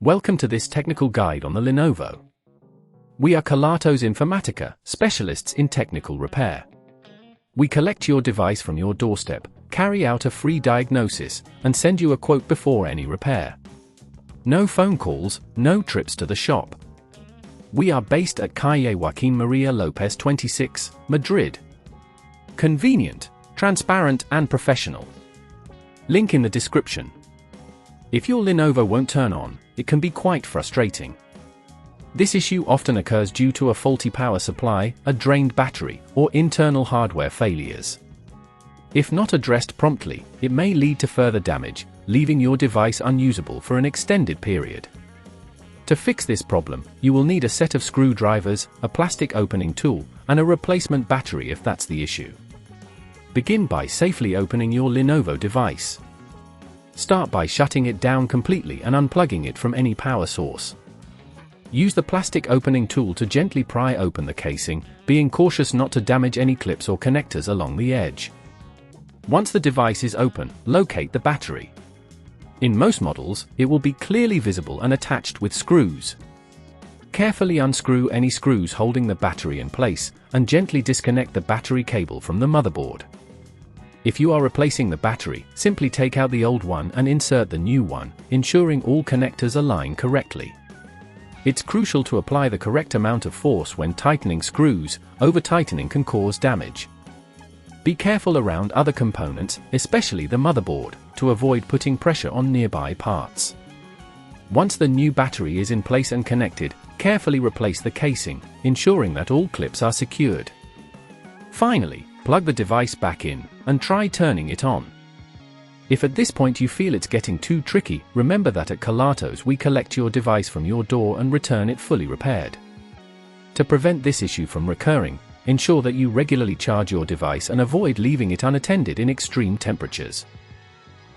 Welcome to this technical guide on the Lenovo. We are Kelatos Informatica, specialists in technical repair. We collect your device from your doorstep, carry out a free diagnosis, and send you a quote before any repair. No phone calls, no trips to the shop. We are based at Calle Joaquín María López 26, Madrid. Convenient, transparent and professional. Link in the description. If your Lenovo won't turn on, it can be quite frustrating. This issue often occurs due to a faulty power supply, a drained battery, or internal hardware failures. If not addressed promptly, it may lead to further damage, leaving your device unusable for an extended period. To fix this problem, you will need a set of screwdrivers, a plastic opening tool, and a replacement battery if that's the issue. Begin by safely opening your Lenovo device. Start by shutting it down completely and unplugging it from any power source. Use the plastic opening tool to gently pry open the casing, being cautious not to damage any clips or connectors along the edge. Once the device is open, locate the battery. In most models, it will be clearly visible and attached with screws. Carefully unscrew any screws holding the battery in place, and gently disconnect the battery cable from the motherboard. If you are replacing the battery, simply take out the old one and insert the new one, ensuring all connectors align correctly. It's crucial to apply the correct amount of force when tightening screws. Over-tightening can cause damage. Be careful around other components, especially the motherboard, to avoid putting pressure on nearby parts. Once the new battery is in place and connected, carefully replace the casing, ensuring that all clips are secured. Finally, plug the device back in, and try turning it on. If at this point you feel it's getting too tricky, remember that at Kelatos we collect your device from your door and return it fully repaired. To prevent this issue from recurring, ensure that you regularly charge your device and avoid leaving it unattended in extreme temperatures.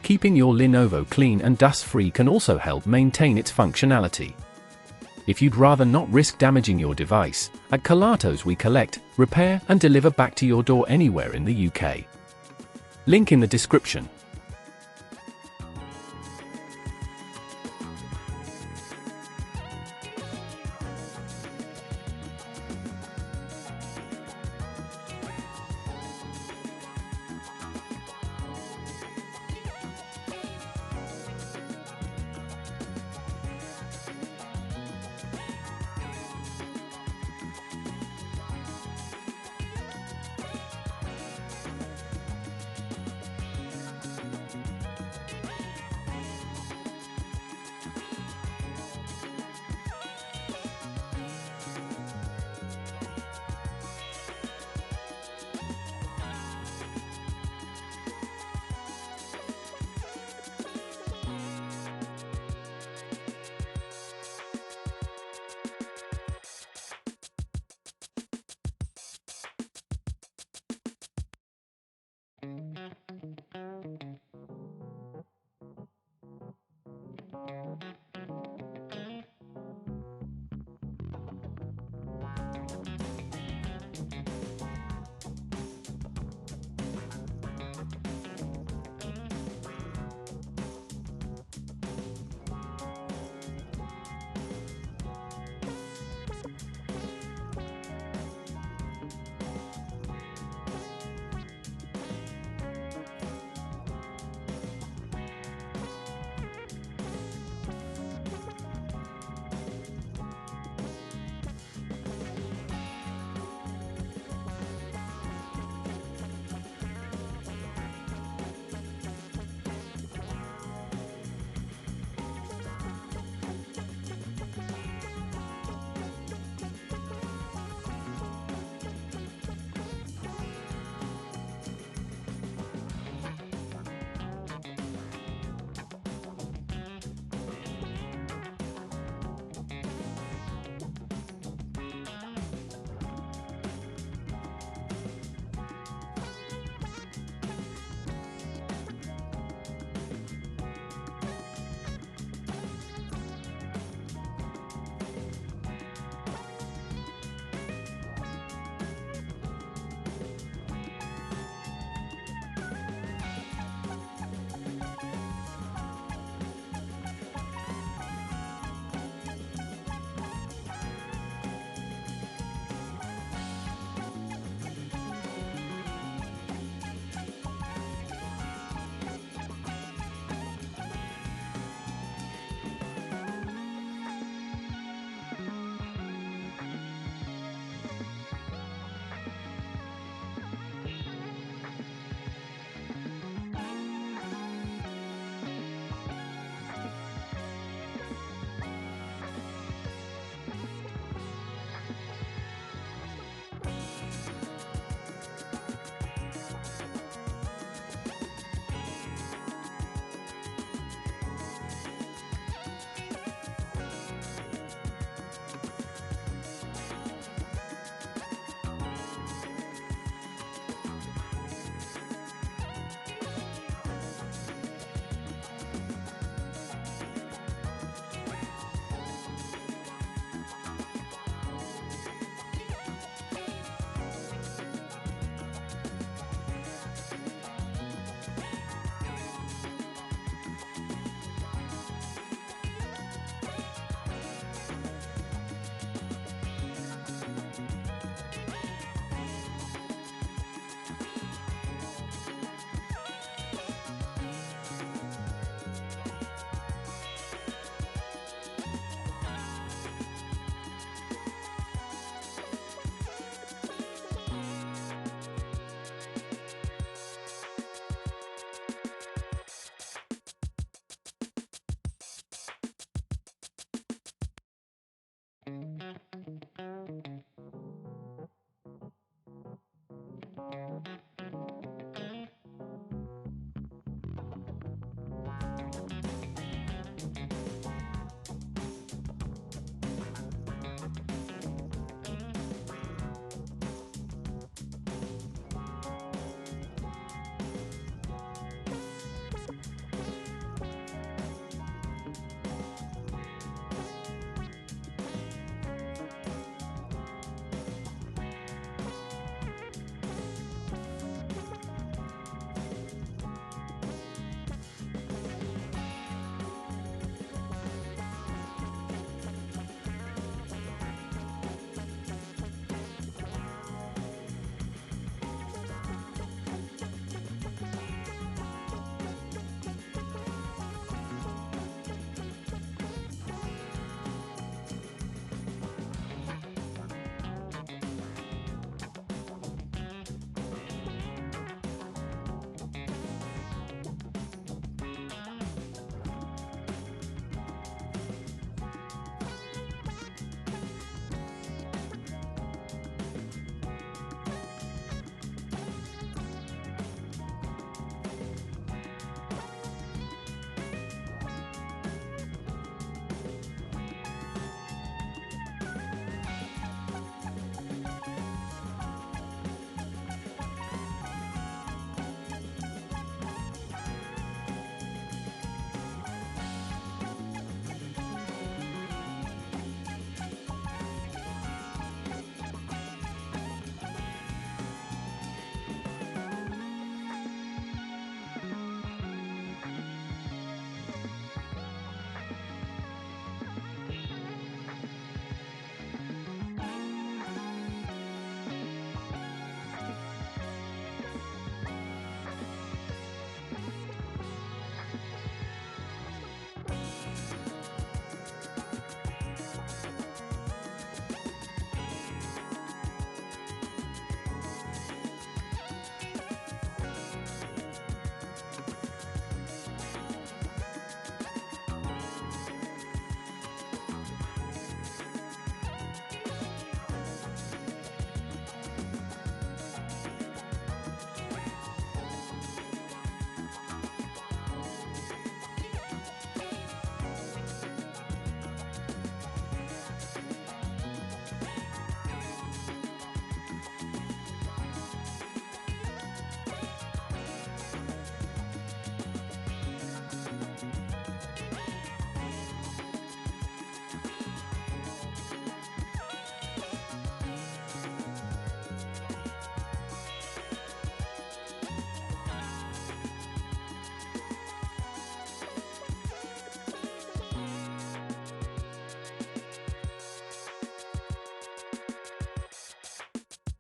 Keeping your Lenovo clean and dust-free can also help maintain its functionality. If you'd rather not risk damaging your device, at Kelatos we collect, repair and deliver back to your door anywhere in the UK. Link in the description.